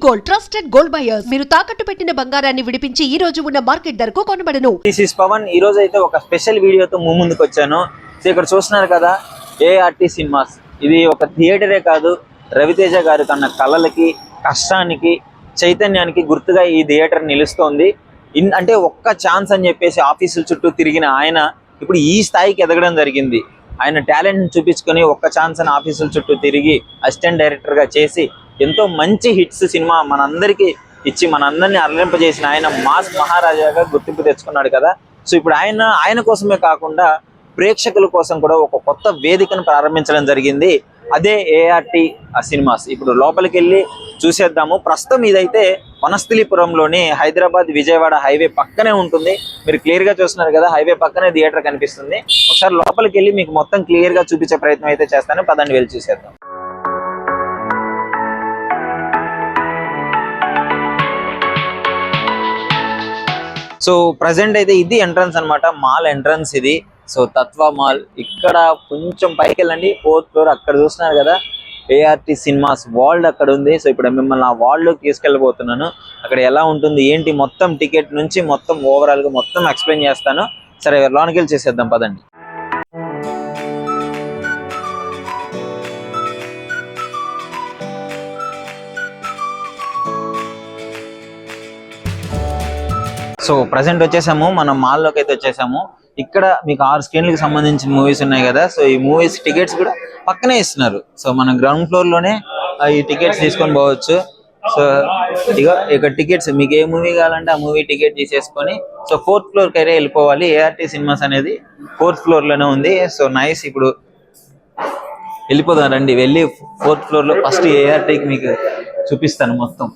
Gold trusted gold buyers మీరు తాకట్టు పెట్టిన బంగారాన్ని విడిపించి ఈ రోజు ఉన్న మార్కెట్ ధరకు కొనబడను. This is Pawan. ఈ రోజు అయితే ఒక స్పెషల్ వీడియోతో ముందుకు వచ్చాను. సో ఇక్కడ చూస్తున్నారు కదా ఏఆర్టీ సినిమాస్. ఇది ఒక థియేటరే కాదు, రవితేజ గారి కన్నా కళలకి, కష్టానికి, చైతన్యానికి గుర్తుగా ఈ థియేటర్ నిలుస్తోంది. అంటే ఒక్క ఛాన్స్ అని చెప్పేసి ఆఫీసుల చుట్టూ తిరిగిన ఆయన ఇప్పుడు ఈ స్థాయికి ఎదగడం జరిగింది. ఆయన టాలెంట్ చూపించుకొని ఒక్క ఛాన్స్ అని ఆఫీసుల చుట్టూ తిరిగి అసిస్టెంట్ డైరెక్టర్గా చేసి ఎంతో మంచి హిట్స్ సినిమా మనందరికీ ఇచ్చి మనందరినీ అరలింపజేసిన ఆయన మాస్ మహారాజాగా గుర్తింపు తెచ్చుకున్నాడు కదా. సో ఇప్పుడు ఆయన కోసమే కాకుండా ప్రేక్షకుల కోసం కూడా ఒక కొత్త వేదికను ప్రారంభించడం జరిగింది. అదే ఏఆర్టీ సినిమాస్. ఇప్పుడు లోపలికి వెళ్ళి చూసేద్దాము. ప్రస్తుతం ఇదైతే వనస్థలిపురంలోని హైదరాబాద్ విజయవాడ హైవే పక్కనే ఉంటుంది. మీరు క్లియర్గా చూస్తున్నారు కదా, హైవే పక్కనే థియేటర్ కనిపిస్తుంది. ఒకసారి లోపలికి వెళ్ళి మీకు మొత్తం క్లియర్గా చూపించే ప్రయత్నం అయితే చేస్తాను. పదండి వెళ్ళి చూసేద్దాం. సో ప్రజెంట్ అయితే ఇది ఎంట్రన్స్ అనమాట, మాల్ ఎంట్రన్స్ ఇది. సో తత్వ మాల్. ఇక్కడ కొంచెం పైకి వెళ్ళండి, 4th ఫ్లోర్. అక్కడ చూస్తున్నారు కదా ఏఆర్టీ సినిమాస్ వరల్డ్ అక్కడ ఉంది. సో ఇప్పుడు మిమ్మల్ని ఆ వరల్డ్లోకి తీసుకెళ్ళబోతున్నాను. అక్కడ ఎలా ఉంటుంది ఏంటి మొత్తం టికెట్ నుంచి మొత్తం ఓవరాల్గా మొత్తం ఎక్స్ప్లెయిన్ చేస్తాను. సరే లోనికి వెళ్ళి చేసేద్దాం పదండి. సో ప్రజెంట్ వచ్చేసాము, మనం మాల్లోకి అయితే వచ్చేసాము. ఇక్కడ మీకు 6 స్క్రీన్లకు సంబంధించిన మూవీస్ ఉన్నాయి కదా. సో ఈ మూవీస్ టికెట్స్ కూడా పక్కనే ఇస్తున్నారు. సో మనం గ్రౌండ్ ఫ్లోర్ లోనే ఈ టికెట్స్ తీసుకొని పోవచ్చు. సో ఇక్కడ టికెట్స్ మీకు ఏ మూవీ కావాలంటే ఆ మూవీ టికెట్ తీసేసుకొని సో 4th ఫ్లోర్కి అయితే వెళ్ళిపోవాలి. ఏఆర్టీ సినిమాస్ అనేది 4th ఫ్లోర్ లోనే ఉంది. So nice. ఇప్పుడు వెళ్ళిపోదాం రండి. వెళ్ళి 4th ఫ్లోర్ లో ఫస్ట్ ఏఆర్టీకి మీకు చూపిస్తాను మొత్తం.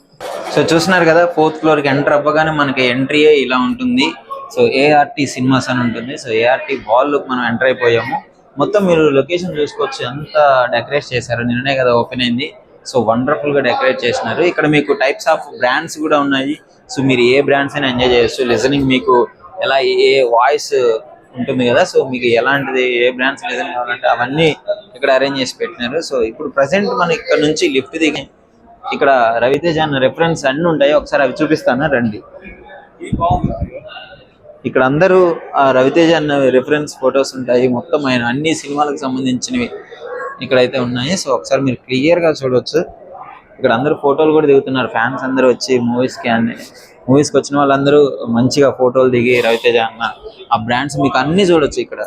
సో చూస్తున్నారు కదా 4th ఫ్లోర్కి ఎంటర్ అవ్వగానే మనకి ఎంట్రీయే ఇలా ఉంటుంది. సో ఏఆర్టీ సినిమాస్ అని ఉంటుంది. సో ఏఆర్టీ వాల్లోకి మనం ఎంటర్ అయిపోయాము. మొత్తం మీరు లొకేషన్ చూసుకోవచ్చు, ఎంత డెకరేట్ చేశారు. నిన్ననే కదా ఓపెన్ అయింది. సో వండర్ఫుల్ గా డెకరేట్ చేసినారు. ఇక్కడ మీకు టైప్స్ ఆఫ్ బ్రాండ్స్ కూడా ఉన్నాయి. సో మీరు ఏ బ్రాండ్స్ అయినా ఎంజాయ్ చేయొచ్చు. లిజనింగ్ మీకు ఎలా ఏ వాయిస్ ఉంటుంది కదా. సో మీకు ఎలాంటిది ఏ బ్రాండ్స్ లిజనింగ్ కావాలంటే అవన్నీ ఇక్కడ అరేంజ్ చేసి పెట్టినారు. సో ఇప్పుడు ప్రజెంట్ మనం ఇక్కడ నుంచి లిఫ్ట్ దిగి ఇక్కడ రవితేజ అన్న రెఫరెన్స్ అన్ని ఉంటాయి. ఒకసారి అవి చూపిస్తాను రండి. ఇక్కడ అందరూ రవితేజ అన్న రెఫరెన్స్ ఫొటోస్ ఉంటాయి. మొత్తం ఆయన అన్ని సినిమాలకు సంబంధించినవి ఇక్కడైతే ఉన్నాయి. సో ఒకసారి మీరు క్లియర్ గా చూడొచ్చు. ఇక్కడ అందరూ ఫోటోలు కూడా దిగుతున్నారు. ఫ్యాన్స్ అందరూ వచ్చి మూవీస్కి వచ్చిన వాళ్ళందరూ మంచిగా ఫోటోలు దిగి రవితేజ అన్న ఆ బ్రాండ్స్ మీకు అన్ని చూడొచ్చు. ఇక్కడ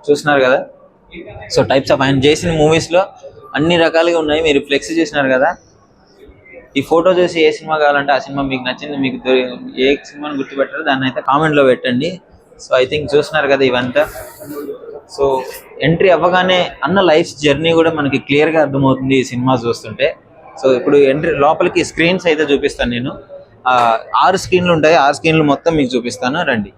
చూస్తున్నారు కదా. సో టైప్స్ ఆఫ్ ఆయన చేసిన మూవీస్ లో అన్ని రకాలుగా ఉన్నాయి. మీరు ఫ్లెక్స్ చేసినారు కదా. ఈ ఫోటో చూసి ఏ సినిమా కావాలంటే ఆ సినిమా మీకు నచ్చింది, మీకు ఏ సినిమాని గుర్తుపెట్టారో దాన్ని అయితే కామెంట్లో పెట్టండి. సో ఐ థింక్ చూస్తున్నారు కదా ఇవంతా. సో ఎంట్రీ అవ్వగానే అన్న లైఫ్ జర్నీ కూడా మనకి క్లియర్గా అర్థమవుతుంది ఈ సినిమా చూస్తుంటే. సో ఇప్పుడు ఎంట్రీ లోపలికి స్క్రీన్స్ అయితే చూపిస్తాను నేను. 6 స్క్రీన్లు ఉంటాయి. 6 స్క్రీన్లు మొత్తం మీకు చూపిస్తాను రండి.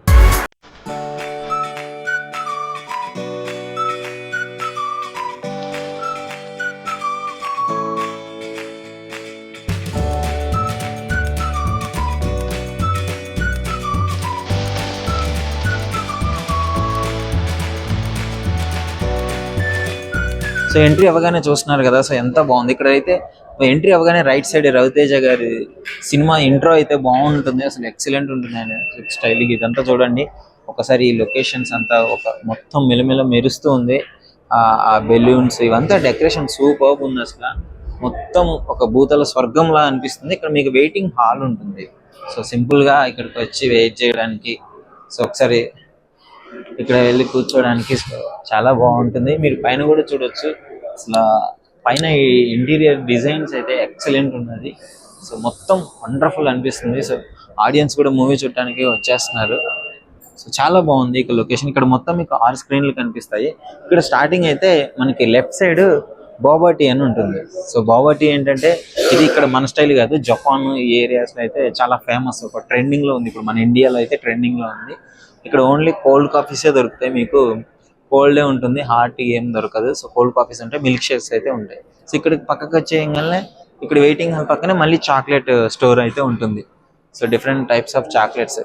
సో ఎంట్రీ అవ్వగానే చూస్తున్నారు కదా. సో ఎంత బాగుంది. ఇక్కడ అయితే ఎంట్రీ అవ్వగానే రైట్ సైడ్ రవితేజ గారి సినిమా ఇంట్రో అయితే బాగుంటుంది. అసలు ఎక్సలెంట్ ఉంటుంది ఆయన స్టైల్. ఇదంతా చూడండి ఒకసారి. ఈ లొకేషన్స్ అంతా ఒక మొత్తం మెలమెల మెరుస్తూ ఉంది. ఆ బెలూన్స్ ఇవంతా డెకరేషన్ సూపర్బ్ ఉంది. అసలు మొత్తం ఒక భూతల స్వర్గంలా అనిపిస్తుంది. ఇక్కడ మీకు వెయిటింగ్ హాల్ ఉంటుంది. సో సింపుల్ గా ఇక్కడికి వచ్చి వెయిట్ చేయడానికి, సో ఒకసారి ఇక్కడ వెళ్ళి కూర్చోడానికి చాలా బాగుంటుంది. మీరు పైన కూడా చూడొచ్చు. అసలు పైన ఈ ఇంటీరియర్ డిజైన్స్ అయితే ఎక్సలెంట్ ఉన్నది. సో మొత్తం వండర్ఫుల్ అనిపిస్తుంది. సో ఆడియన్స్ కూడా మూవీ చూడటానికి వచ్చేస్తున్నారు. సో చాలా బాగుంది ఇక్కడ లొకేషన్. ఇక్కడ మొత్తం మీకు 6 స్క్రీన్లు కనిపిస్తాయి. ఇక్కడ స్టార్టింగ్ అయితే మనకి లెఫ్ట్ సైడ్ బోబా టీ అని ఉంటుంది. సో బోబా టీ ఏంటంటే ఇది ఇక్కడ మన స్టైల్ కాదు, జపాన్ ఈ ఏరియాస్ లో అయితే చాలా ఫేమస్, ఒక ట్రెండింగ్ లో ఉంది. ఇప్పుడు మన ఇండియాలో అయితే ట్రెండింగ్ లో ఉంది. ఇక్కడ ఓన్లీ కోల్డ్ కాఫీసే దొరుకుతాయి. మీకు కోల్డే ఉంటుంది, హాట్ టీ ఏం దొరకదు. సో కోల్డ్ కాఫీస్ ఉంటాయి, మిల్క్ షేక్స్ అయితే ఉంటాయి. సో ఇక్కడ పక్కకు వచ్చేయగానే ఇక్కడ వెయిటింగ్ హాల్ పక్కనే మళ్ళీ చాక్లెట్ స్టోర్ అయితే ఉంటుంది. So different types of chocolates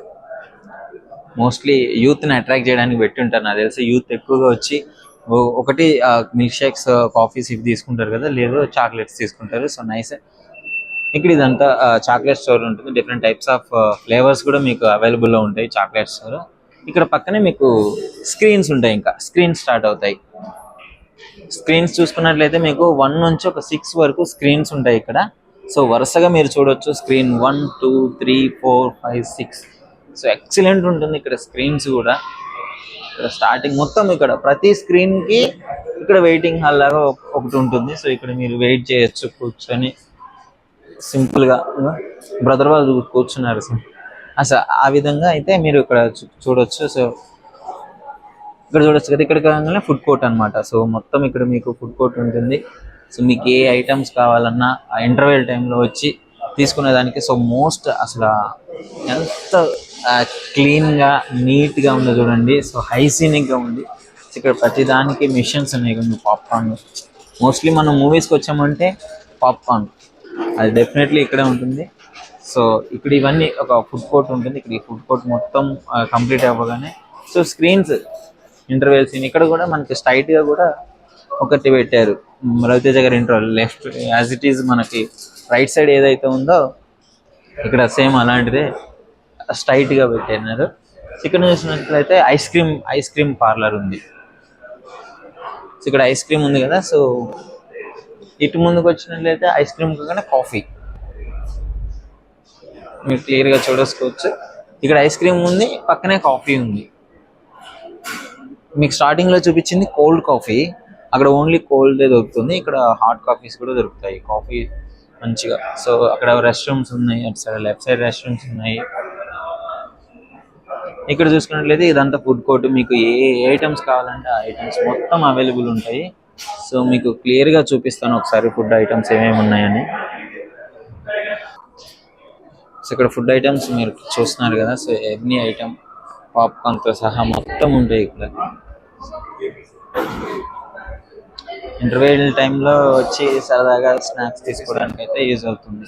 mostly యూత్ని అట్రాక్ట్ చేయడానికి పెట్టి ఉంటారు. నాకు తెలిసి యూత్ ఎక్కువగా వచ్చి ఒకటి మిల్క్ షేక్స్, కాఫీస్ ఇవి తీసుకుంటారు కదా, లేదు చాక్లెట్స్ తీసుకుంటారు. So nice. ఇక్కడ ఇదంతా చాక్లెట్ స్టోర్ ఉంటుంది. డిఫరెంట్ టైప్స్ ఆఫ్ ఫ్లేవర్స్ కూడా మీకు అవైలబుల్లో ఉంటాయి చాక్లెట్ స్టోర్. ఇక్కడ పక్కనే మీకు స్క్రీన్స్ ఉంటాయి, ఇంకా స్క్రీన్స్ స్టార్ట్ అవుతాయి. స్క్రీన్స్ చూసుకున్నట్లయితే మీకు 1 నుంచి ఒక 6 వరకు స్క్రీన్స్ ఉంటాయి ఇక్కడ. సో వరుసగా మీరు చూడొచ్చు, స్క్రీన్ 1, 2, 3, 4, 5, 6. సో ఎక్సలెంట్ ఉంటుంది ఇక్కడ స్క్రీన్స్ కూడా. ఇక్కడ స్టార్టింగ్ మొత్తం ఇక్కడ ప్రతి స్క్రీన్ కి ఇక్కడ వెయిటింగ్ హాల్ లాగా ఒకటి ఉంటుంది. సో ఇక్కడ మీరు వెయిట్ చేయొచ్చు కూర్చొని సింపుల్ గా. బ్రదర్ వాళ్ళు కూర్చున్నారు అసలు ఆ విధంగా అయితే మీరు ఇక్కడ చూడొచ్చు. సో ఇక్కడ చూడొచ్చు కదా, ఇక్కడ కాగానే ఫుడ్ కోర్ట్ అన్నమాట. సో మొత్తం ఇక్కడ మీకు ఫుడ్ కోర్ట్ ఉంటుంది. సో మీకు ఏ ఐటమ్స్ కావాలన్నా ఆ ఇంటర్వెల్ టైంలో వచ్చి తీసుకునేదానికి. సో మోస్ట్ అసలు ఎంత క్లీన్గా నీట్గా ఉందో చూడండి. సో హైజీనిక్గా ఉంది. ఇక్కడ ప్రతిదానికి మిషన్స్ ఉన్నాయి. పాప్కార్న్ మోస్ట్లీ మనం మూవీస్కి వచ్చామంటే పాప్కార్న్ అది డెఫినెట్లీ ఇక్కడే ఉంటుంది. సో ఇక్కడ ఇవన్నీ ఒక ఫుడ్ కోర్ట్ ఉంటుంది. ఇక్కడ ఈ ఫుడ్ కోర్ట్ మొత్తం కంప్లీట్ అవ్వగానే సో స్క్రీన్స్ ఇంటర్వెల్ సీన్ ఇక్కడ కూడా మనకి స్ట్రైట్గా కూడా ఒకటి పెట్టారు. రవితేజ గారి interval left as it is మనకి రైట్ సైడ్ ఏదైతే ఉందో ఇక్కడ సేమ్ అలాంటిదే స్ట్రైట్గా పెట్టారు. ఇక్కడ చూసినట్లయితే ఐస్ క్రీమ్ పార్లర్ ఉంది. సో ఇక్కడ ఐస్ క్రీమ్ ఉంది కదా. సో ఇటు ముందుకు వచ్చినట్లయితే ఐస్ క్రీమ్ కాకుండా కాఫీ మీరు క్లియర్గా చూడసుకోవచ్చు. ఇక్కడ ఐస్ క్రీమ్ ఉంది, పక్కనే కాఫీ ఉంది. మీకు స్టార్టింగ్లో చూపించింది కోల్డ్ కాఫీ, అక్కడ ఓన్లీ కోల్డే దొరుకుతుంది. ఇక్కడ హాట్ కాఫీస్ కూడా దొరుకుతాయి, కాఫీ మంచిగా. సో అక్కడ రెస్ట్ రూమ్స్ ఉన్నాయి, అటు side left side rest rooms ఉన్నాయి. ఇక్కడ చూసుకున్నట్లయితే ఇదంతా ఫుడ్ కోర్ట్. మీకు ఏ ఐటమ్స్ కావాలంటే ఆ ఐటమ్స్ మొత్తం అవైలబుల్ ఉంటాయి. సో మీకు క్లియర్గా చూపిస్తాను ఒకసారి ఫుడ్ ఐటమ్స్ ఏమేమి ఉన్నాయని. సో ఇక్కడ ఫుడ్ ఐటమ్స్ మీరు చూస్తున్నారు కదా. సో ఎవ్రీ ఐటమ్ పాప్కార్న్తో సహా మొత్తం ఉంటాయి ఇక్కడ. ఇంటర్వెల్ టైంలో వచ్చి సరదాగా స్నాక్స్ తీసుకోవడానికి అయితే యూజ్ అవుతుంది.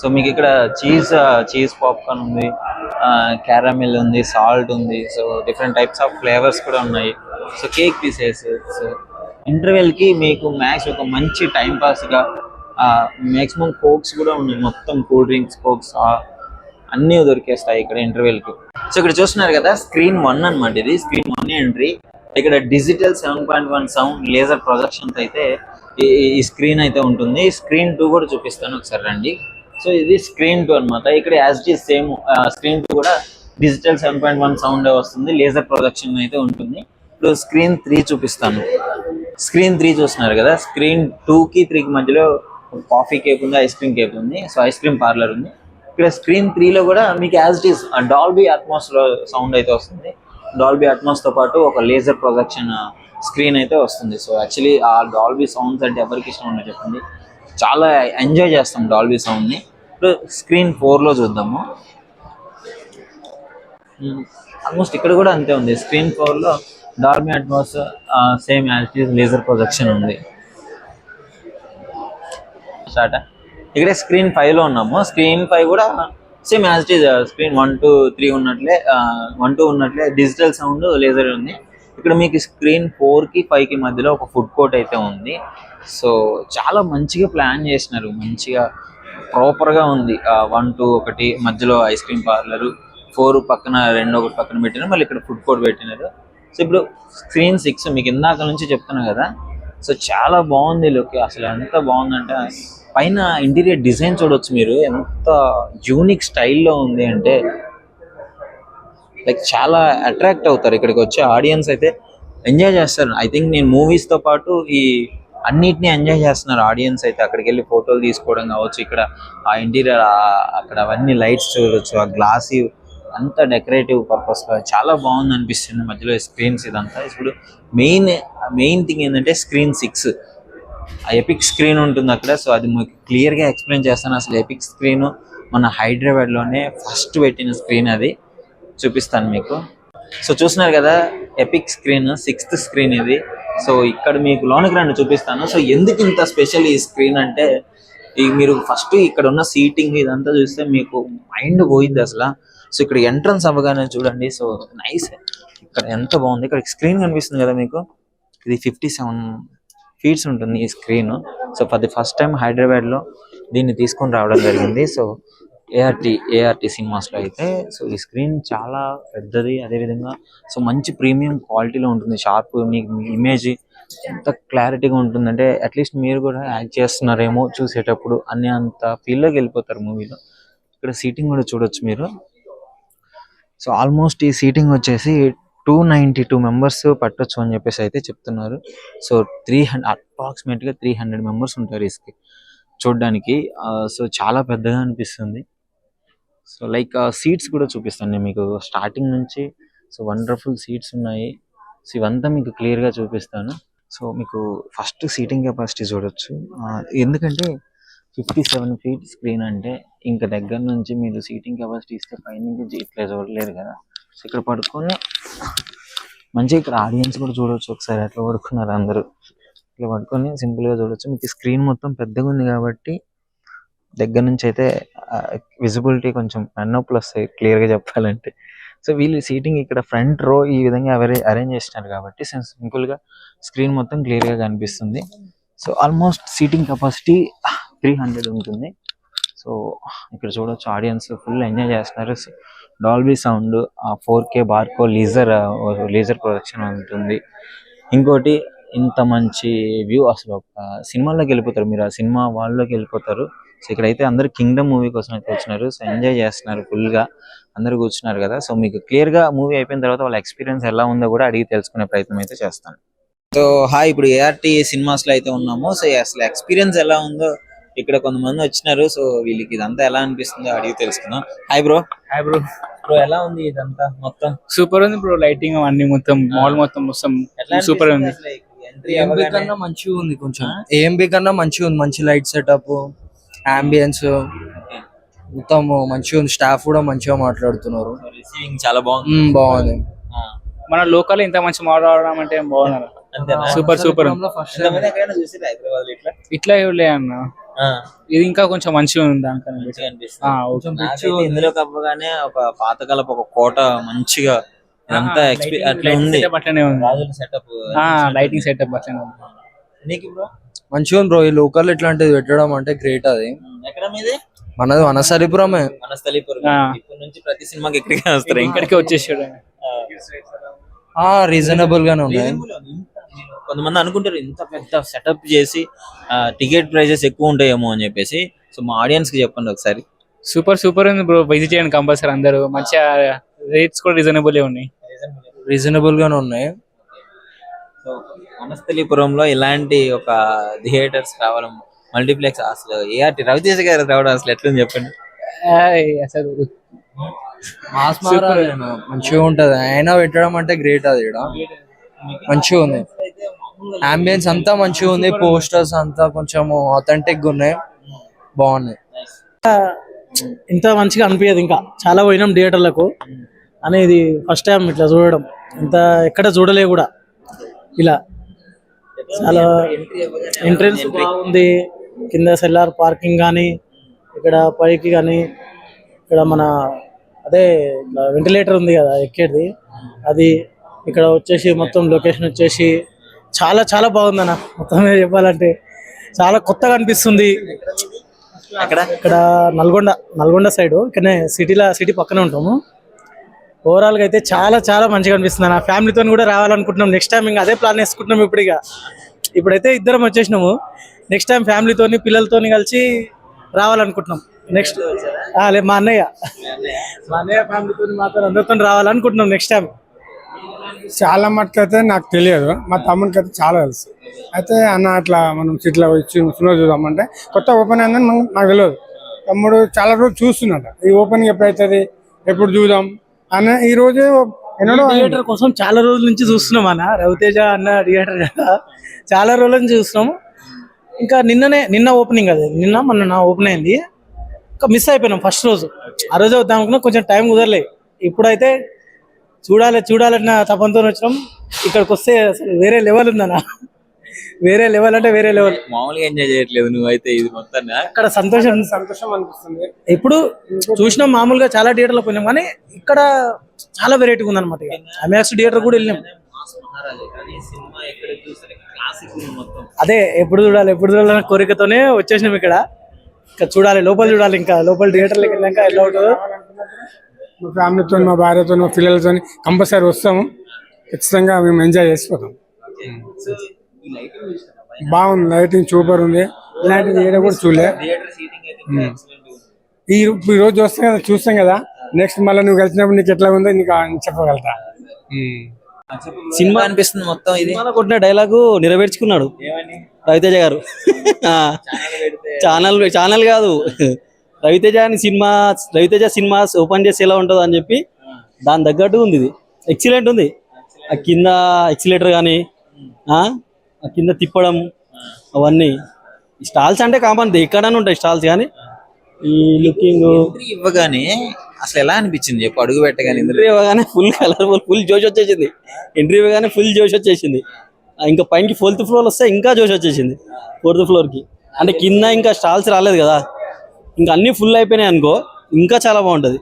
సో మీకు ఇక్కడ చీజ్ పాప్కార్న్ ఉంది, క్యారమిల్ ఉంది, సాల్ట్ ఉంది. So different types of flavours కూడా ఉన్నాయి. So cake pieces. సో ఇంటర్వెల్కి మీకు మ్యాక్స్ ఒక మంచి టైం పాస్గా మ్యాక్సిమం కోక్స్ కూడా ఉన్నాయి. మొత్తం కూల్ డ్రింక్స్, కోక్స్ అన్నీ దొరికేస్తాయి ఇక్కడ ఇంటర్వెల్కి. సో ఇక్కడ చూస్తున్నారు కదా, స్క్రీన్ 1 అనమాట. ఇది స్క్రీన్ 1 ఎంట్రీ. ఇక్కడ డిజిటల్ 7.1 సౌండ్ లేజర్ ప్రొజెక్షన్స్ అయితే ఈ స్క్రీన్ అయితే ఉంటుంది. స్క్రీన్ 2 కూడా చూపిస్తాను ఒకసారి రండి. సో ఇది స్క్రీన్ 2 అనమాట. ఇక్కడ as it is same screen 2 కూడా డిజిటల్ 7.1 సౌండ్ వస్తుంది, లేజర్ ప్రొజెక్షన్ అయితే ఉంటుంది. ఇప్పుడు స్క్రీన్ 3 చూపిస్తాను. స్క్రీన్ 3 చూస్తున్నారు కదా. స్క్రీన్ 2కి 3కి మధ్యలో కాఫీ కేక్ ఉంది, ఐస్ క్రీమ్ కేక్ ఉంది. సో ఐస్ క్రీమ్ పార్లర్ ఉంది. ఇక్కడ స్క్రీన్ 3లో కూడా మీకు as it is Dolby Atmos sound అయితే వస్తుంది. డాల్బీ అట్మాస్ తో పాటు ఒక లేజర్ ప్రొజెక్షన్ స్క్రీన్ అయితే వస్తుంది. సో యాక్చువల్లీ ఆ డాల్బీ సౌండ్స్ అంటే ఎవరికి ఇష్టం ఉండదు చెప్పండి, చాలా ఎంజాయ్ చేస్తాం డాల్బీ సౌండ్ని. ఇప్పుడు స్క్రీన్ 4లో చూద్దాము. ఆల్మోస్ట్ ఇక్కడ కూడా అంతే ఉంది. స్క్రీన్ 4లో Dolby Atmos same as it is laser projection ఉంది. స్టార్ట్. ఇక్కడ స్క్రీన్ 5లో ఉన్నాము. స్క్రీన్ 5 కూడా same as it is screen 1, 2, 3 ఉన్నట్లే 1, 2 ఉన్నట్లే డిజిటల్ సౌండ్ లేజర్ ఉంది. ఇక్కడ మీకు స్క్రీన్ 4కి 5కి మధ్యలో ఒక ఫుడ్ కోర్ట్ అయితే ఉంది. సో చాలా మంచిగా ప్లాన్ చేసినారు, మంచిగా ప్రాపర్గా ఉంది. 1, 2 ఒకటి మధ్యలో ఐస్ క్రీమ్ పార్లరు, 4 పక్కన 2 ఒకటి పక్కన పెట్టినారు, మళ్ళీ ఇక్కడ ఫుడ్ కోర్ట్ పెట్టినారు. సో ఇప్పుడు స్క్రీన్ 6 మీకు ఇందాక నుంచి చెప్తున్నా కదా. సో చాలా బాగుంది లుక్. అసలు ఎంత బాగుందంటే పైన ఇంటీరియర్ డిజైన్ చూడొచ్చు మీరు, ఎంత యూనిక్ స్టైల్లో ఉంది అంటే లైక్ చాలా అట్రాక్ట్ అవుతారు. ఇక్కడికి వచ్చే ఆడియన్స్ అయితే ఎంజాయ్ చేస్తారు. ఐ థింక్ నేను మూవీస్తో పాటు ఈ అన్నిటినీ ఎంజాయ్ చేస్తున్నారు ఆడియన్స్ అయితే. అక్కడికి వెళ్ళి ఫోటోలు తీసుకోవడం కావచ్చు, ఇక్కడ ఆ ఇంటీరియర్ అక్కడ అవన్నీ లైట్స్ చూడవచ్చు, ఆ గ్లాసీ అంత డెకరేటివ్ పర్పస్గా చాలా బాగుంది అనిపిస్తుంది. మధ్యలో స్క్రీన్స్ ఇదంతా. ఇప్పుడు మెయిన్ థింగ్ ఏంటంటే స్క్రీన్ 6 ఆ ఎపిక్ స్క్రీన్ ఉంటుంది అక్కడ. సో అది మీకు క్లియర్గా ఎక్స్ప్లెయిన్ చేస్తాను. అసలు ఎపిక్ స్క్రీన్ మన హైదరాబాద్లోనే ఫస్ట్ పెట్టిన స్క్రీన్, అది చూపిస్తాను మీకు. సో చూస్తున్నారు కదా ఎపిక్ స్క్రీన్, 6th స్క్రీన్ ఇది. సో ఇక్కడ మీకు లోనికి రండి చూపిస్తాను. సో ఎందుకు ఇంత స్పెషల్ ఈ స్క్రీన్ అంటే ఈ మీరు ఫస్ట్ ఇక్కడ ఉన్న సీటింగ్ ఇదంతా చూస్తే మీకు మైండ్ పోయింది అసలు. సో ఇక్కడ ఎంట్రన్స్ అవ్వగానే చూడండి, సో నైస్. ఇక్కడ ఎంత బాగుంది, ఇక్కడ స్క్రీన్ కనిపిస్తుంది కదా మీకు, ఇది 57 ఫీట్స్ ఉంటుంది ఈ screen. So for the first time Hyderabad లో దీన్ని తీసుకొని రావడం జరిగింది. సో ఏఆర్టీ సినిమాస్ లో అయితే సో ఈ స్క్రీన్ చాలా పెద్దది, అదేవిధంగా సో మంచి ప్రీమియం క్వాలిటీలో ఉంటుంది. షార్ప్ మీకు ఇమేజ్ ఎంత క్లారిటీగా ఉంటుందంటే అట్లీస్ట్ మీరు కూడా యాక్ట్ చేస్తున్నారేమో చూసేటప్పుడు అనే అంత ఫీల్లోకి వెళ్ళిపోతారు మూవీలో. ఇక్కడ సీటింగ్ కూడా చూడొచ్చు మీరు. సో ఆల్మోస్ట్ ఈ సీటింగ్ వచ్చేసి 292 మెంబర్స్ పట్టొచ్చు అని చెప్పేసి అయితే చెప్తున్నారు. సో అప్రాక్సిమేట్గా 300 మెంబర్స్ ఉంటారు ఈ చూడడానికి. సో చాలా పెద్దగా అనిపిస్తుంది. సో లైక్ సీట్స్ కూడా చూపిస్తాను నేను మీకు స్టార్టింగ్ నుంచి. సో వండర్ఫుల్ సీట్స్ ఉన్నాయి. సో ఇవంతా మీకు క్లియర్గా చూపిస్తాను. సో మీకు ఫస్ట్ సీటింగ్ కెపాసిటీ చూడొచ్చు. ఎందుకంటే 57 ఫీట్ స్క్రీన్ అంటే ఇంకా దగ్గర నుంచి మీరు సీటింగ్ కెపాసిటీ ఇస్తే పైనుంచి ఇట్లా చూడలేరు కదా. సో ఇక్కడ పడుకొని మంచిగా ఇక్కడ ఆడియన్స్ కూడా చూడవచ్చు. ఒకసారి అట్లా పడుకున్నారు అందరూ, ఇట్లా పడుకొని సింపుల్గా చూడొచ్చు. మీకు స్క్రీన్ మొత్తం పెద్దగా ఉంది కాబట్టి దగ్గర నుంచి అయితే విజిబిలిటీ కొంచెం నొప్పులు వస్తాయి క్లియర్గా చెప్పాలంటే. సో వీళ్ళు సీటింగ్ ఇక్కడ ఫ్రంట్ రో ఈ విధంగా అరేంజ్ చేసినారు కాబట్టి సింపుల్గా స్క్రీన్ మొత్తం క్లియర్గా కనిపిస్తుంది. సో ఆల్మోస్ట్ సీటింగ్ కెపాసిటీ 300 ఉంటుంది. సో ఇక్కడ చూడొచ్చు ఆడియన్స్ ఫుల్ ఎంజాయ్ చేస్తున్నారు. Dolby sound, 4K Barco laser projection ఉంటుంది. ఇంకోటి ఇంత మంచి వ్యూ, అసలు ఒక సినిమాలోకి వెళ్ళిపోతారు మీరు, ఆ సినిమా వాళ్ళలోకి వెళ్ళిపోతారు. సో ఇక్కడైతే అందరు కింగ్డమ్ మూవీ కోసం అయితే వచ్చినారు. సో ఎంజాయ్ చేస్తున్నారు ఫుల్గా, అందరు కూర్చున్నారు కదా. సో మీకు క్లియర్గా మూవీ అయిపోయిన తర్వాత వాళ్ళ ఎక్స్పీరియన్స్ ఎలా ఉందో కూడా అడిగి తెలుసుకునే ప్రయత్నం అయితే చేస్తాను. సో ఇప్పుడు ఏఆర్టీ సినిమాస్ లో అయితే ఉన్నాము. సో అసలు ఎక్స్పీరియన్స్ ఎలా ఉందో ఇక్కడ కొంతమంది వచ్చినారు. సో వీళ్ళకి ఇదంతా ఎలా అనిపిస్తుందో అడిగి తెలుసుకుందాం. Hi bro. Hi bro. Bro ఎలా ఉంది ఇదంతా మొత్తం? సూపర్ ఉంది బ్రో, లైటింగ్ అన్ని మొత్తం మాల్ మొత్తం సూపర్ ఉంది. ఏఎంబి కన్నా మంచిగా ఉంది, కొంచెం ఏఎంబి కన్నా మంచిగా ఉంది. మంచి లైట్ సెటప్, అంబియన్స్ మొత్తం మంచిగా ఉంది. స్టాఫ్ కూడా మంచిగా మాట్లాడుతున్నారు. రిసీవింగ్ చాలా బాగుంది. బాగుంది. మన లోకల్ ఇంత మంచి మాల్ రావడం అంటే బాగున్నారు. సూపర్ సూపర్ ఇట్లా ఇవ్వలే అన్న, ఇది ఇంకా కొంచెం మంచిగా ఉంది దానికన్నా. ఇందులో కప్పగానే ఒక పాతకాలపు ఒక కోట మంచిగా ఇదంతా అట్లా ఉంది. అట్లనే ఉంది సెటప్, లైటింగ్ సెటప్ అట్లనే ఉంది. నీకు బ్రో మంచిగా ఉంది బ్రో. ఈ లోకల్ ఇట్లాంటిది పెట్టడం అంటే గ్రేట్. అది ఎక్కడ మీది? మనది వనస్థలిపురమే. వనస్థలిపురం. ఇప్పటి నుంచి ప్రతి సినిమాకి ఇక్కడికి వస్తారు, ఇక్కడికి వచ్చేసాడు. రీజనబుల్ గానే ఉన్నాయి. కొంతమంది అనుకుంటారు ఇంత పెద్ద సెటప్ చేసి టికెట్ ప్రైజెస్ ఎక్కువ ఉంటాయేమో అని చెప్పేసి. సో మా ఆడియన్స్ కి చెప్పండి ఒకసారి. సూపర్ ఉంది బ్రో, విజిట్ చేయండి కంపల్సరీ అందరూ. మంచిగా రేట్స్ కూడా రీజనబుల్ ఉన్నాయి. రీజనబుల్ గానే ఉన్నాయి. సో వనస్థలిపురంలో ఇలాంటి ఒక థియేటర్స్ రావడం, మల్టీప్లెక్స్, అసలు ఏఆర్టీ రవితేజ గారు రావడం అసలు ఎట్లని చెప్పండి. అసలు మంచిగా ఉంటది. అయినా పెట్టడం అంటే గ్రేట్. అది ఇక్కడ మంచిగా ఉంది. అంబియన్స్ అంతా మంచిగా ఉంది. పోస్టర్స్ అంతా కొంచెం ఆథెంటిక్ గా ఉన్నాయి, బాగున్నాయి. ఇంత మంచిగా అనిపించదు. ఇంకా చాలా పోయినాం థియేటర్లకు అనేది ఫస్ట్ టైం ఇట్లా చూడడం. ఇంత ఎక్కడ చూడలే కూడా ఇలా. చాలా ఎంట్రెన్స్ బాగుంది. కింద సెల్లార్ పార్కింగ్ కానీ, ఇక్కడ పైకి కానీ, ఇక్కడ మన అదే వెంటిలేటర్ ఉంది కదా ఎక్కేది, అది ఇక్కడ వచ్చేసి మొత్తం లొకేషన్ వచ్చేసి చాలా చాలా బాగుందన్న. మొత్తం మీద చెప్పాలంటే చాలా కొత్తగా అనిపిస్తుంది. ఇక్కడ నల్గొండ సైడ్, ఇక్కడనే సిటీ పక్కనే ఉంటాము. ఓవరాల్ గా అయితే చాలా చాలా మంచిగా అనిపిస్తుంది అన్న. ఫ్యామిలీతో కూడా రావాలనుకుంటున్నాం. నెక్స్ట్ టైం ఇంకా అదే ప్లాన్ వేసుకుంటున్నాం. ఇప్పుడైతే ఇద్దరం వచ్చేసినాము. నెక్స్ట్ టైం ఫ్యామిలీతో పిల్లలతో కలిసి రావాలనుకుంటున్నాం. నెక్స్ట్ మా అన్నయ్య ఫ్యామిలీతో మాత్రం అందరితో రావాలనుకుంటున్నాం నెక్స్ట్ టైం. చాలా మటుకు అయితే నాకు తెలియదు, మా తమ్మునికి అయితే చాలా తెలుసు. అయితే అన్న అట్లా మనం సిటీలో వచ్చి సినిమా చూద్దామంటే కొత్త ఓపెన్ అయిందని నాకు తెలియదు. తమ్ముడు చాలా రోజులు చూస్తున్నాడు, ఈ ఓపెనింగ్ ఎప్పుడైతుంది, ఎప్పుడు చూద్దాం అన్న. ఈ రోజు థియేటర్ కోసం చాలా రోజుల నుంచి చూస్తున్నాం అన్న. రవితేజ అన్న థియేటర్ కదా, చాలా రోజుల నుంచి చూస్తున్నాము. ఇంకా నిన్న ఓపెనింగ్, అది మొన్న ఓపెన్ అయింది. ఇంకా మిస్ అయిపోయినాం ఫస్ట్ రోజు. ఆ రోజు వద్దాం అనుకున్నా, కొంచెం టైం కుదరలే. ఇప్పుడైతే చూడాలన్న తపంతో వచ్చినాం. ఇక్కడికి వస్తే అసలు వేరే లెవెల్ ఉందన్న. వేరే లెవెల్ అంటే వేరే లెవెల్. మామూలుగా ఎంజాయ్ చేయట్లేదు నువ్వైతే ఇది మొత్తాన్ని. అక్కడ సంతోషం అనిపిస్తుంది. ఎప్పుడు చూసినాం మామూలుగా చాలా థియేటర్లో పోయినాం, కానీ ఇక్కడ చాలా వెరైటీగా ఉందన్నమాట. ఐమాక్స్ థియేటర్ కూడా వెళ్ళినాం. అదే ఎప్పుడు చూడాలి కోరికతోనే వచ్చేసినాం ఇక్కడ. ఇంకా చూడాలి, లోపల చూడాలి, ఇంకా లోపల థియేటర్లోకి వెళ్ళాక ఎలా ఉంటుందో. మా ఫ్యామిలీతో, మా భార్యతో, మా పిల్లలతో కంపల్సరీ వస్తాము. ఖచ్చితంగా మేము ఎంజాయ్ చేసిపోతాం. బాగుంది, లైటింగ్ సూపర్ ఉంది. ఇలాంటిది ఏదో కూడా చూడలే. ఈ రోజు చూస్తాం కదా, నెక్స్ట్ మళ్ళీ నువ్వు కలిసినప్పుడు నీకు ఎట్లా ఉందో నీకు చెప్పగలుగుతా. సినిమా అనిపిస్తుంది మొత్తం ఇది. సినిమాలో కొట్టిన డైలాగు నెరవేర్చుకున్నాడు రవితేజ గారు. ఛానల్ కాదు, రవితేజ సినిమాస్ ఓపెన్ చేసి ఎలా ఉంటుందో అని చెప్పి దాని తగ్గట్టు ఉంది. ఇది ఎక్సలెంట్ ఉంది. ఆ కింద ఎక్సిలేటర్ కానీ ఆ కింద తిప్పడం అవన్నీ. స్టాల్స్ అంటే కామన్, ఎక్కడనే ఉంటాయి స్టాల్స్, కానీ ఈ లుకింగ్ ఇవ్వగానే అసలు ఎలా అనిపించింది చెప్పు, అడుగు పెట్టగానే ఎంట్రీ ఇవ్వగానే ఫుల్ కలర్ఫుల్, ఫుల్ జోష్ వచ్చేసింది. ఎంట్రీ ఇవ్వగానే ఫుల్ జోష్ వచ్చేసింది. ఇంకా పైనకి 4th ఫ్లోర్ వస్తే ఇంకా జోష్ వచ్చేసింది 4th ఫ్లోర్కి. అంటే కింద ఇంకా స్టాల్స్ రాలేదు కదా, ఇంకా అన్ని ఫుల్ అయిపోయినాయి అనుకో, ఇంకా చాలా బాగుంటది.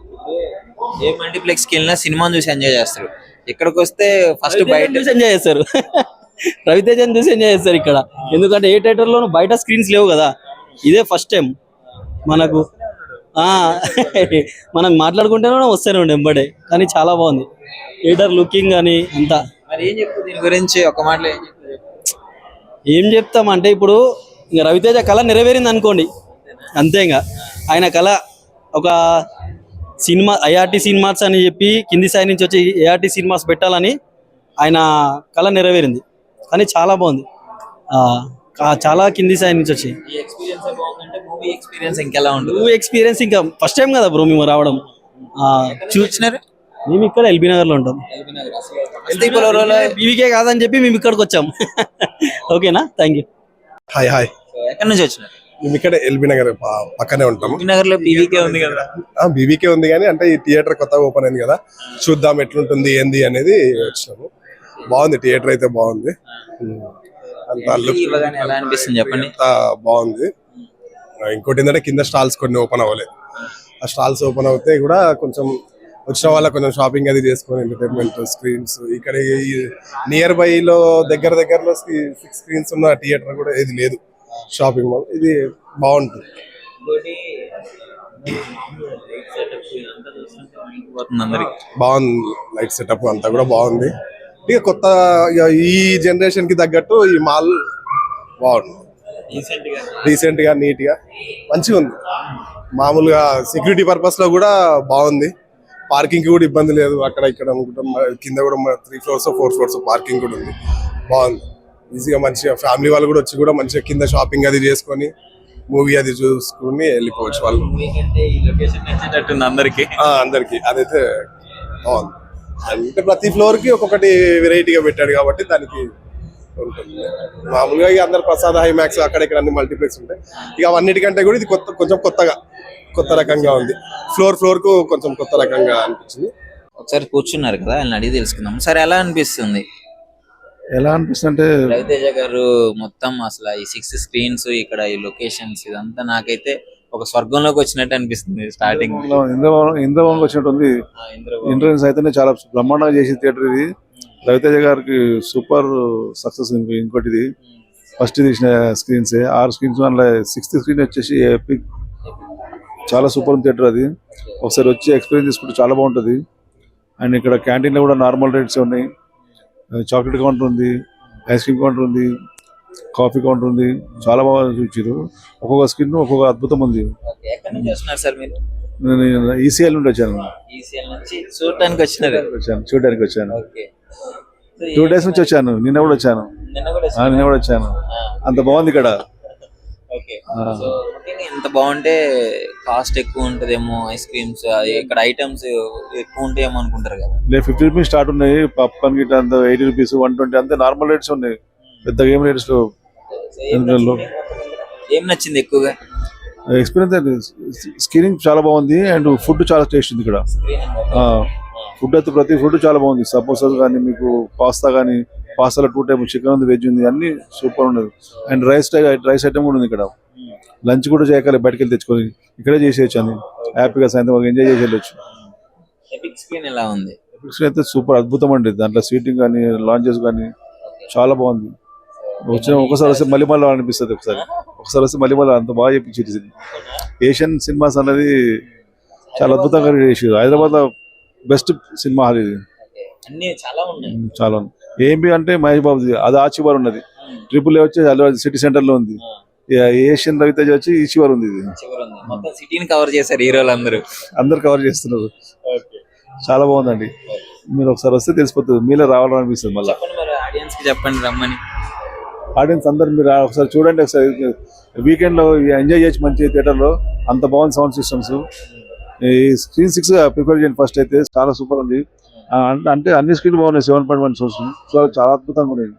ఏ మల్టీప్లెక్స్కి వెళ్ళినా సినిమాని చూసి ఎంజాయ్ చేస్తారు. ఇక్కడికి వస్తే ఫస్ట్ బయట చూసి ఎంజాయ్ చేస్తారు. రవితేజని చూసి ఎంజాయ్ చేస్తారు ఇక్కడ. ఎందుకంటే ఏ థియేటర్లోనూ బయట స్క్రీన్స్ లేవు కదా, ఇదే ఫస్ట్ టైం మనకు. మనం మాట్లాడుకుంటేనే వస్తూనే ఉండే ఎంబడే, కానీ చాలా బాగుంది థియేటర్ లుకింగ్ అని అంతా. మరి ఏం చెప్తావు దీని గురించి, ఒక మాటలో ఏం చెప్తామంటే, ఇప్పుడు ఇంకా రవితేజ కళ నెరవేరింది అనుకోండి అంతే. ఇంకా ఆయన కళ ఒక సినిమా ఐఆర్టీ సినిమాస్ అని చెప్పి కింది స్థాయి నుంచి వచ్చి ఏఆర్టీ సినిమాస్ పెట్టాలని ఆయన కళ నెరవేరింది. కానీ చాలా బాగుంది, చాలా కింది స్థాయి నుంచి వచ్చి. మూవీ ఎక్స్పీరియన్స్ ఇంకెలా ఉంటుంది? మూవీ ఎక్స్పీరియన్స్ ఇంకా ఫస్ట్ టైం కదా బ్రో మేము రావడం. చూసినారు, మేము ఇక్కడ ఎల్బీ నగర్ లో ఉంటాం. బీవీకే కాదని చెప్పి మేము ఇక్కడికి వచ్చాం. ఓకేనా, థ్యాంక్ యూ. హాయ్. ఎక్కడి నుంచి వచ్చినారు? మేము ఇక్కడ ఎల్బీ నగర్ పక్కనే ఉంటాము. నగర్ లో బీవీకే ఉంది కదా? బీవీకే ఉంది, కానీ అంటే ఈ థియేటర్ కొత్తగా ఓపెన్ అయింది కదా, చూద్దాం ఎట్లుంటుంది ఏంది అనేది వచ్చినాము. బాగుంది, థియేటర్ అయితే బాగుంది. ఎలా అనిపిస్తుంది చెప్పండి? బాగుంది. ఇంకోటి ఏంటంటే కింద స్టాల్స్ కొన్ని ఓపెన్ అవ్వలేదు. ఆ స్టాల్స్ ఓపెన్ అవుతే కూడా కొంచెం వచ్చిన వాళ్ళ కొంచెం షాపింగ్ అది చేసుకొని ఎంటర్టైన్మెంట్ స్క్రీన్స్ ఇక్కడ నియర్ బై లో దగ్గరలో 6 స్క్రీన్స్ ఉన్న థియేటర్ కూడా ఏది లేదు షాపింగ్ మాల్. ఇది బాగుంటుంది. బాగుంది, లైట్ సెటప్ అంతా కూడా బాగుంది. ఇక కొత్త ఈ జనరేషన్ కి తగ్గట్టు ఈ మాల్ బాగుంది, డీసెంట్ గా నీట్ గా మంచిగా ఉంది. మామూలుగా సెక్యూరిటీ పర్పస్ లో కూడా బాగుంది. పార్కింగ్ కి కూడా ఇబ్బంది లేదు. అక్కడ ఇక్కడ అనుకుంటాం, కింద కూడా 3 floors 4 floors పార్కింగ్ కూడా ఉంది. బాగుంది, ఈజీగా మంచిగా ఫ్యామిలీ వాళ్ళు కూడా వచ్చి కూడా మంచిగా కింద షాపింగ్ అది చేసుకొని మూవీ అది చూసుకుని వెళ్ళిపోవచ్చు వాళ్ళు. అందరికి అదైతే బాగుంది. అంటే ప్రతి ఫ్లోర్ కి ఒక్కొక్కటి వెరైటీగా పెట్టాడు కాబట్టి దానికి ఉంటుంది. మామూలుగా ఇక అందరు ప్రసాద్, హైమాక్స్ అక్కడ ఇక్కడ అన్ని మల్టీప్లెక్స్ ఉంటాయి. ఇక అవన్నిటికంటే కూడా ఇది కొంచెం కొత్త రకంగా ఉంది. ఫ్లోర్ కు కొంచెం కొత్త రకంగా అనిపించింది. ఒకసారి కూర్చున్నారు కదా, ఆయన అడిగి తెలుసుకుందాం. సరే, ఎలా అనిపిస్తుంది? అంటే రవితేజ గారు మొత్తం అసలు ఈ 6 స్క్రీన్స్, ఇక్కడ ఈ లొకేషన్స్, ఇదంతా నాకైతే ఒక స్వర్గంలోకి వచ్చినట్టు అనిపిస్తుంది. స్టార్టింగ్ ఇంద్రభవన్ వచ్చినట్టు ఉంది. ఎంట్రన్స్ అయితేనే చాలా బ్రహ్మాండంగా చేసి థియేటర్ ఇది. రవితేజ గారికి సూపర్ సక్సెస్. ఇంకోటి ఇది ఫస్ట్ తీసిన స్క్రీన్స్ 6 స్క్రీన్స్, అందులో 6th స్క్రీన్ వచ్చేసి ఎపిక్, చాలా సూపర్ థియేటర్ అది. ఒకసారి వచ్చి ఎక్స్పీరియన్స్ తీసుకుంటే చాలా బాగుంటుంది. అండ్ ఇక్కడ క్యాంటీన్లో కూడా నార్మల్ రేట్స్ ఉన్నాయి. చాక్లెట్ కౌంటర్ ఉంది, ఐస్ క్రీమ్ కౌంటర్ ఉంది, కాఫీ కౌంటర్ ఉంది. చాలా బాగా చూపించారు. ఒక్కొక్క స్క్రీన్ ఒక్కొక్క అద్భుతం ఉంది. నేను ఈసీఎల్ నుండి వచ్చాను. చూడడానికి వచ్చాను. 2 days నుంచి వచ్చాను. నిన్న కూడా వచ్చాను. అంత బాగుంది ఇక్కడ. ఎంత బాగుంటే కాస్ట్ ఎక్కువ ఉంటదేమో, ఐస్ క్రీమ్స్ ఇక్కడ ఐటమ్స్ ఎక్కువ ఉంటాయేమో అనుకుంటారు కదా. 50 రూపీస్ స్టార్ట్ ఉన్నాయి. పాప్కార్న్ గిట్ అంత 80 రూపీస్, 120 అంతే నార్మల్ రేట్స్ ఉన్నాయి. పెద్ద గేమ్ రేట్స్ లో. ఏం నచ్చింది ఎక్కువగా? ఎక్స్పీరియన్స్ స్క్రీనింగ్ చాలా బాగుంది. అండ్ ఫుడ్ చాలా టేస్ట్ ఉంది ఇక్కడ. ఫుడ్ అయితే ప్రతి ఫుడ్ చాలా బాగుంది. సమోసాలు కానీ, మీకు పాస్తా కానీ, పాస్తాలో 2 టైప్ చికెన్ ఉంది, వెజ్ ఉంది, అన్ని సూపర్ ఉన్నది. అండ్ రైస్ ఐటమ్ కూడా ఉంది ఇక్కడ. లంచ్ కూడా చేయగలి బయటకు వెళ్ళి తెచ్చుకొని ఇక్కడే చేసేయచ్చు అని హ్యాపీగా సాయంత్రం ఎంజాయ్ చేసి వెళ్ళొచ్చు. ఎపిక్ స్క్రీన్ ఎలా ఉంది? అయితే సూపర్ అద్భుతం అండి. దాంట్లో సీటింగ్ కానీ లాంచెస్ కానీ చాలా బాగుంది. ఒకసారి వస్తే మళ్ళీ అనిపిస్తుంది. ఒకసారి వస్తే మళ్ళీ అంత బాగా చెప్పించేది. ఏషియన్ సినిమాస్ అనేది చాలా అద్భుతంగా చేసారు. హైదరాబాద్ లో బెస్ట్ సినిమా హాల్ ఇది. అన్ని చాలా ఉన్నాయి. చాలా ఏంటి అంటే మహేష్ బాబుది అది ఆ చివరి ఉన్నది, AAA వచ్చి సిటీ సెంటర్ లో ఉంది, ఏషియన్ రవితేజ వచ్చి ఈ చివరి ఉంది. ఇది మొత్తం సిటీని కవర్ చేశారు హీరోలు అందరు కవర్ చేస్తున్నారు. చాలా బాగుందండి. మీరు ఒకసారి వస్తే తెలిసిపోతుంది, మీలో రావాలనిపిస్తుంది. మళ్ళీ ఆడియన్స్ కి చెప్పండి రమ్మని. ఆడియన్స్ అందరు మీరు ఒకసారి చూడండి, ఒకసారి వీకెండ్ లో ఎంజాయ్ చేయొచ్చు మంచి థియేటర్ లో. అంత బాగుంది సౌండ్ సిస్టమ్స్. ఈ స్క్రీన్ 6 ప్రిఫర్ చేయండి ఫస్ట్. అయితే చాలా సూపర్ ఉంది. అంటే అన్ని స్క్రీన్ బాగున్నాయి. 7.1 చూస్తుంది. సో చాలా అద్భుతంగా ఉన్నాయి.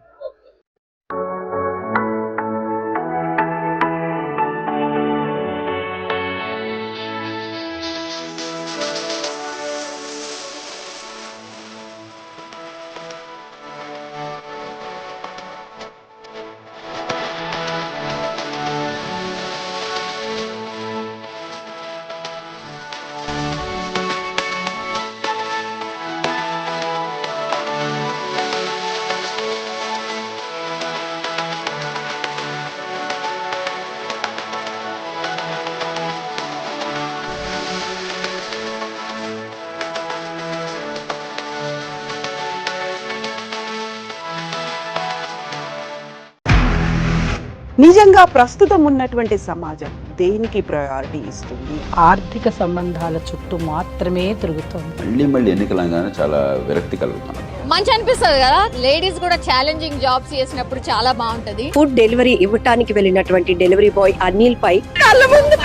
నిజంగా ప్రస్తుతం ఉన్నటువంటి సమాజం దేనికి ప్రయారిటీ ఇస్తుంది? ఆర్థిక సంబంధాల చుట్టూ మాత్రమే తిరుగుతుంది. మళ్ళీ ఎన్నికలంగానే చాలా విరక్తి కలుగుతున్నాం. మంచి అనిపిస్తుంది కదా, లేడీస్ కూడా ఛాలెంజింగ్ జాబ్స్ చేసినప్పుడు చాలా బాగుంటది. ఫుడ్ డెలివరీ ఇవ్వటానికి వెళ్ళినటువంటి డెలివరీ బాయ్ అనిల్ పై కళ్ళ ముందు